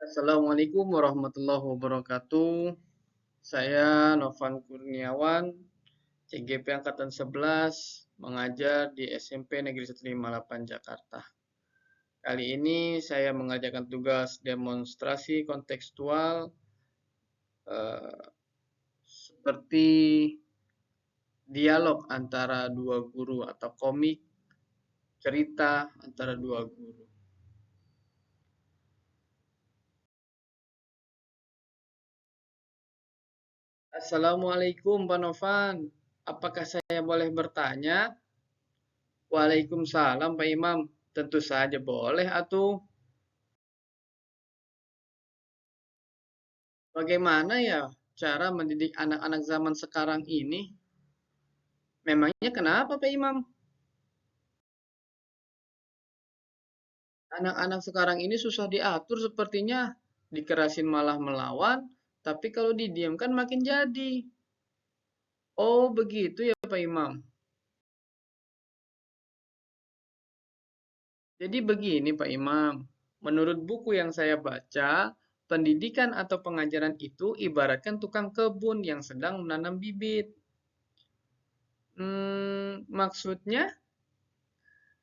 Assalamualaikum warahmatullahi wabarakatuh. Saya Novan Kurniawan, CGP Angkatan 11, mengajar di SMP Negeri 158 Jakarta. Kali ini saya mengerjakan tugas demonstrasi kontekstual eh, seperti dialog antara dua guru atau komik cerita antara dua guru. Assalamualaikum Pak Novan, apakah saya boleh bertanya? Waalaikumsalam Pak Imam. Tentu saja boleh atuh. Bagaimana ya cara mendidik anak-anak zaman sekarang ini? Memangnya kenapa Pak Imam? Anak-anak sekarang ini susah diatur sepertinya. Dikerasin malah melawan, tapi kalau didiamkan makin jadi. Oh, begitu ya Pak Imam. Jadi begini Pak Imam. Menurut buku yang saya baca, pendidikan atau pengajaran itu ibaratkan tukang kebun yang sedang menanam bibit. Maksudnya?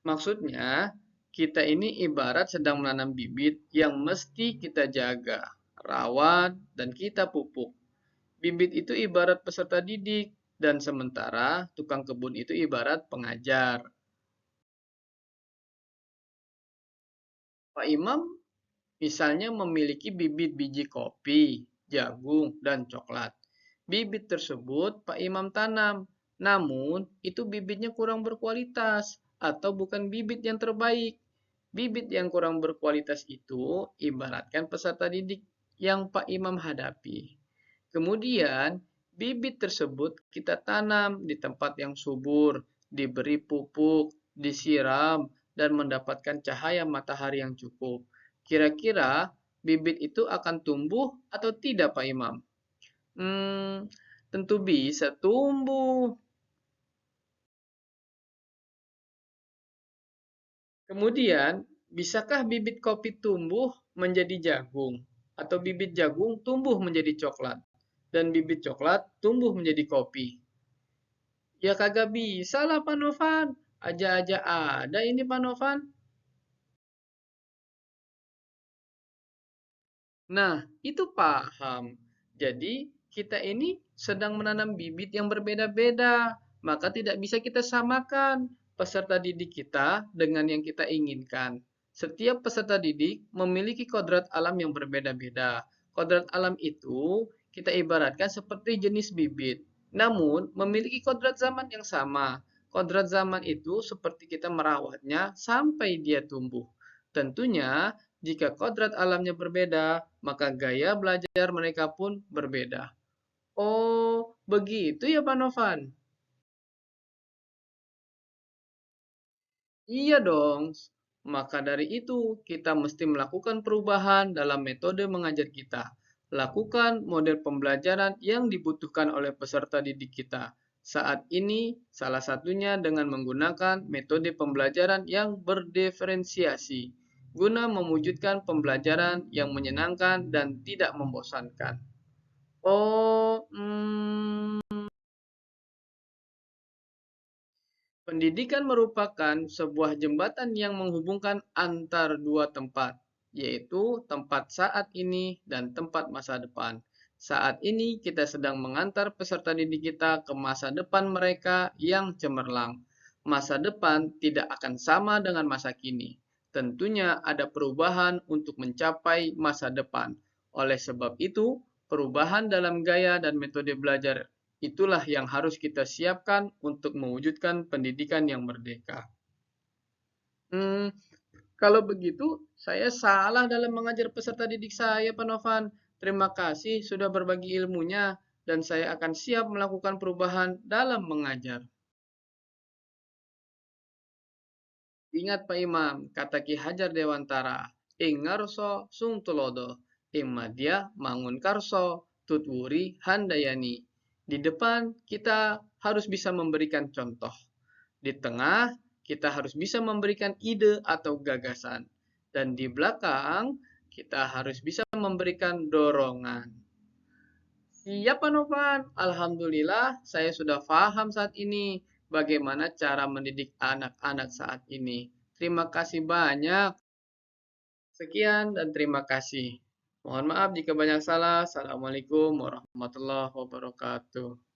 Maksudnya, kita ini ibarat sedang menanam bibit yang mesti kita jaga, rawat, dan kita pupuk. Bibit itu ibarat peserta didik, dan sementara tukang kebun itu ibarat pengajar. Pak Imam misalnya memiliki bibit biji kopi, jagung, dan coklat. Bibit tersebut Pak Imam tanam, namun itu bibitnya kurang berkualitas atau bukan bibit yang terbaik. Bibit yang kurang berkualitas itu ibaratkan peserta didik yang Pak Imam hadapi. Kemudian, bibit tersebut kita tanam di tempat yang subur, diberi pupuk, disiram, dan mendapatkan cahaya matahari yang cukup. Kira-kira bibit itu akan tumbuh atau tidak, Pak Imam? Tentu bisa tumbuh. Kemudian, bisakah bibit kopi tumbuh menjadi jagung? Atau bibit jagung tumbuh menjadi coklat? Dan bibit coklat tumbuh menjadi kopi? Ya kagak bisa lah Pak Novan. Aja-aja ada ini Pak Novan. Nah, itu paham. Jadi, kita ini sedang menanam bibit yang berbeda-beda. Maka tidak bisa kita samakan peserta didik kita dengan yang kita inginkan. Setiap peserta didik memiliki kodrat alam yang berbeda-beda. Kodrat alam itu kita ibaratkan seperti jenis bibit. Namun, memiliki kodrat zaman yang sama. Kodrat zaman itu seperti kita merawatnya sampai dia tumbuh. Tentunya, jika kodrat alamnya berbeda, maka gaya belajar mereka pun berbeda. Oh, begitu ya Pak Novan? Iya dong. Maka dari itu, kita mesti melakukan perubahan dalam metode mengajar kita. Lakukan model pembelajaran yang dibutuhkan oleh peserta didik kita. Saat ini, salah satunya dengan menggunakan metode pembelajaran yang berdiferensiasi, guna mewujudkan pembelajaran yang menyenangkan dan tidak membosankan. Oh, pendidikan merupakan sebuah jembatan yang menghubungkan antar dua tempat, yaitu tempat saat ini dan tempat masa depan. Saat ini kita sedang mengantar peserta didik kita ke masa depan mereka yang cemerlang. Masa depan tidak akan sama dengan masa kini. Tentunya ada perubahan untuk mencapai masa depan. Oleh sebab itu, perubahan dalam gaya dan metode belajar itulah yang harus kita siapkan untuk mewujudkan pendidikan yang merdeka. Hmm, Kalau begitu, saya salah dalam mengajar peserta didik saya, Pak Novan. Terima kasih sudah berbagi ilmunya, dan saya akan siap melakukan perubahan dalam mengajar. Ingat Pak Imam, kata Ki Hajar Dewantara, ing ngarso sung tulodo, ing madya mangun karso, tutwuri handayani. Di depan kita harus bisa memberikan contoh. Di tengah kita harus bisa memberikan ide atau gagasan. Dan di belakang kita harus bisa memberikan dorongan. Siap, Pak Novan. Alhamdulillah, saya sudah paham saat ini bagaimana cara mendidik anak-anak saat ini. Terima kasih banyak. Sekian dan terima kasih. Mohon maaf jika banyak salah. Assalamualaikum warahmatullahi wabarakatuh.